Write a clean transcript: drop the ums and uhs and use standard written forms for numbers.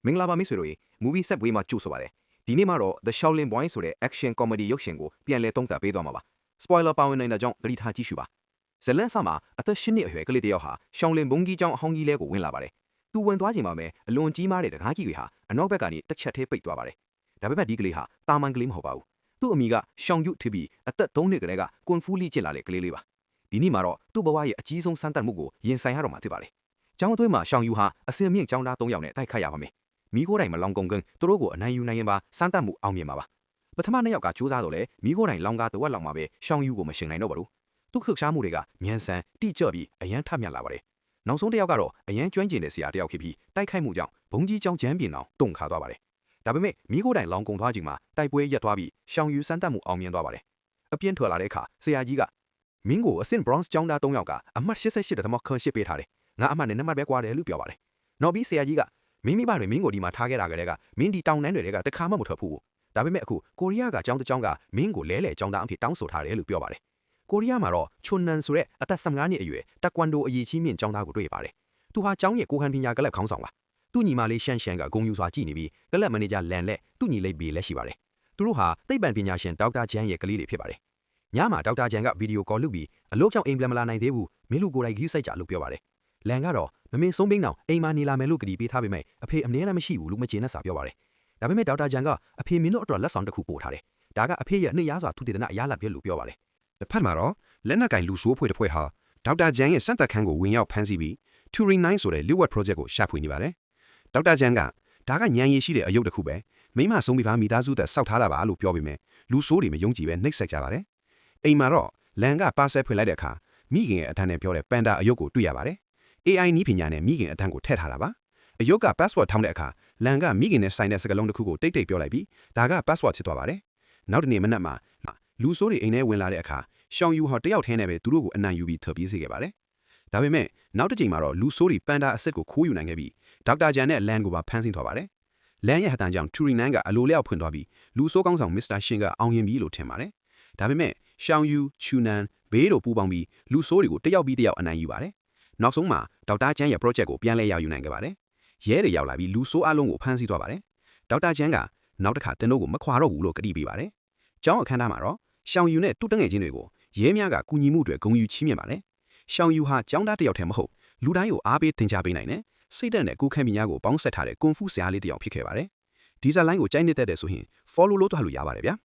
မင်္ဂလာပါမိတ်ဆွေတို့ရေ movie set ဝေးမှာကြိုဆိုပါတယ်ဒီနေ့မှာတော့ The Shaolin Boy ဆိုတဲ့ action comedy ရုပ်ရှင်ကိုပြန်လည်သုံးသပ်ပေးသွားမှာပါ spoiler ပါဝင်နိုင်တဲ့ကြောင့်သတိထားကြည့်ရှုပါဇလန်ဆာမှာအသက်8နှစ်အရွယ်ကလေးတစ်ယောက်ဟာရှောင်းလင်ဘုံကြီးကျောင်းအဟောင်းကြီးလဲကိုဝင်လာပါတယ်သူဝင်သွားချိန်မှာပဲအလွန်ကြီးမားတဲ့တကားကြီးတွေဟာအနောက်ဘက်ကနေတစ်ချက်သေးပိတ်သွားပါတယ်ဒါပေမဲ့ဒီကလေးဟာတာမန်ကလေးမဟုတ်ပါဘူးသူ့အမိကရှောင်းယူထီဘီအသက်3နှစ်ကလေးကကွန်ဖူးလိကျင့်လာတဲ့ကလေးလေးပါဒီနေ့မှာတော့သူ့ဘဝရဲ့အကြီးဆုံးစမ်းသပ်မှုကိုရင်ဆိုင်ရတော့မှာဖြစ်ပါတယ်ကျောင်းအတွင်းမှာရှောင်းယူဟာအစင်မြင့်ကျောင်းသား3ယောက်နဲ့တိုက်ခိုက်ရပါမယ်မိခိုးတိုင်မလောင်ကုန်ကန်သူတို့ကိုအနိုင်ယူနိုင်ရင်ပါစမ်းသပ်မှုအောင်မြင်ပါပါပထမ2ယောက်ကစူးစမ်းတော့လေမိခိုးတိုင်လောင်ကားတဝက်လောက်မှာပဲရှောင်းယူကိုမရှင်နိုင်တော့ပါဘူးသူခက်ရှားမှုတွေကမြန်ဆန်တိကျပြီးအရန်ထမြတ်လာပါတယ်နောက်ဆုံးတစ်ယောက်ကတော့အရန်ကျွမ်းကျင်တဲ့ဆရာတစ်ယောက်ဖြစ်ပြီးတိုက်ခိုက်မှုကြောင့်ဘုံကြီးကျောင်းချမ်းပြင်အောင်တုံခါသွားပါတယ်ဒါပေမဲ့မိခိုးတိုင်လောင်ကုန်သွားချိန်မှာတိုက်ပွဲရပ်သွားပြီးရှောင်းယူစမ်းသပ်မှုအောင်မြင်သွားပါတယ်အပြင်းထွက်လာတဲ့အခါဆရာကြီးကမင်းကိုအဆင့် bronze ကျောင်းသား3ယောက်ကအမှတ်88.8ပေးထားတယ်ငါအမှတ်နဲ့2မှတ်ပဲကွာတယ်လို့ပြောပါတယ်နောက်ပြီးဆရာကြီးကမိမိဘာတွေမင်းကိုဒီမှာထားခဲ့တာကလေးကမင်းဒီတောင်တန်းတွေကတခါမှမထွက်ဘူးဒါပေမဲ့အခုကိုရီးယားကကျောင်းတစ်ကျောင်းကမင်းကိုလဲလှယ်ကျောင်းသားအဖြစ်တောင်းဆိုထားတယ်လို့ပြောပါတယ်ကိုရီးယားမှာတော့ချွန်နန်ဆိုတဲ့အသက်15နှစ်အရွယ်တက်ကွန်ဒိုအရေးကြီးမြင့်ကျောင်းသားကိုတွေ့ပါတယ်သူဟာကျောင်းရဲ့ကိုခံပညာကလပ်ခေါင်းဆောင်ပါသူ့ညီမလေးရှန်ရှန်ကဂုံယူစွာကြည့်နေပြီးကလပ်မန်နေဂျာလန်လက်သူ့ညီလေးဘေလက်ရှိပါတယ်သူတို့ဟာသိပ္ပံပညာရှင်ဒေါက်တာဂျန်ရဲ့ကလေးတွေဖြစ်ပါတယ်ညမှာဒေါက်တာဂျန်ကဗီဒီယိုကောလုပ်ပြီးအလုပ်ကြောင့်အိမ်ပြန်မလာနိုင်သေးဘူးမင်းလူကိုယ်တိုင်ဂိူးစိုက်ကြလို့ပြောပါတယ်လန်ကတော့မမေဆုံးဘင်းအောင်အိမ်မှာနေလာမယ်လို့ကတိပေးထားပေမဲ့အဖေအမြဲတမ်းမရှိဘူးလို့မကျေနပ်စာပြောပါတယ်ဒါပေမဲ့ဒေါက်တာဂျန်ကအဖေမင်းတို့အတွက်လက်ဆောင်တစ်ခုပို့ထားတယ်ဒါကအဖေရဲ့နှစ်ရားစွာသူတည်တဲ့အရာလတ်ပြလို့ပြောပါတယ်တစ်ဖက်မှာတော့လက်နက်ကင်လူဆိုးဖွဲ့တစ်ဖွဲ့ဟာဒေါက်တာဂျန်ရဲ့စံသက်ခန်းကိုဝင်ရောက်ဖမ်းဆီးပြီး Turing 9ဆိုတဲ့ Lewat project ကိုရှာဖွေနေပါတယ်ဒေါက်တာဂျန်ကဒါကညံရည်ရှိတဲ့အယုတ်တစ်ခုပဲမိမဆုံးပြီးပါမိသားစုသက်စောက်ထားတာပါလို့ပြောပေမဲ့လူဆိုးတွေမယုံကြည်ပဲနှိပ်စက်ကြပါတယ်အိမ်မှာတော့လန်ကပါဆယ်ဖွင့်လိုက်တဲ့အခါမိခင်ရဲ့အထံနဲ့ပြောတဲ့ပန်ဒါအယုတ်ကိုတွေ့ရပါတယ် AI နည်းပညာနဲ့မိခင်အထံကိုထည့်ထားတာပါအယုတ်က password ထောင်းတဲ့အခါလန်ကမိခင်နဲ့ဆိုင်တဲ့စကားလုံးတစ်ခုကိုတိတ်တိတ်ပြောလိုက်ပြီးဒါက password ဖြစ်သွားပါတယ်နောက်တနေ့မနက်မှာလူဆိုးတွေအိမ်ထဲဝင်လာတဲ့အခါရှောင်းယူဟာတယောက်ထဲနဲ့ပဲသူတို့ကိုအနံ့ယူပြီးထပ်ပြေးစေခဲ့ပါတယ်ဒါပေမဲ့နောက်တစ်ချိန်မှာတော့လူဆိုးတွေပန်ဒါအစစ်ကိုခိုးယူနိုင်ခဲ့ပြီးဒေါက်တာဂျန်နဲ့လန်ကိုပါဖမ်းဆီးသွားပါတယ်လန်ရဲ့ဟတန်ကြောင့် Turing 9ကအလိုလျောက်ဖွင့်သွားပြီးလူဆိုးကောင်းဆောင်မစ္စတာရှင်ကအောင်ရင်ပြီလို့ထင်ပါတယ်ဒါပေမဲ့ရှောင်းယူချူနန်ဘေးတို့ပူပေါင်းပြီးလူဆိုးတွေကိုတယောက်ပြီးတယောက်အနိုင်ယူပါတယ်နောက်ဆုံးမှာဒေါက်တာဂျန်ရဲ့ project ကိုပြန်လဲရယူနိုင်ခဲ့ပါတယ်ရဲတွေရောက်လာပြီးလူဆိုးအလုံးကိုဖမ်းဆီးသွားပါတယ်ဒေါက်တာဂျန်ကနောက်တစ်ခါတင်တို့ကိုမခွာတော့ဘူးလို့ကတိပေးပါတယ်ကျောင်းအခမ်းအနားမှာတော့ရှောင်းယူနဲ့တူတငယ်ချင်းတွေကိုရဲများကကူညီမှုတွေဂုဏ်ယူချီးမြှင့်ပါတယ်ရှောင်းယူဟာကျောင်းသားတစ်ယောက်တည်းမဟုတ်လူတိုင်းကိုအားပေးသင်ကြားပေးနိုင်တယ်စိတ်ဓာတ်နဲ့ကိုယ်ခံပညာကိုပေါင်းစပ်ထားတဲ့ကွန်ဖူးဆရာလေးတစ်ယောက်ဖြစ်ခဲ့ပါတယ်ဒီဇာတ်လိုင်းကိုကြိုက်နေတဲ့ဆိုရင် follow လုပ်သွားလို့ရပါတယ်ဗျာ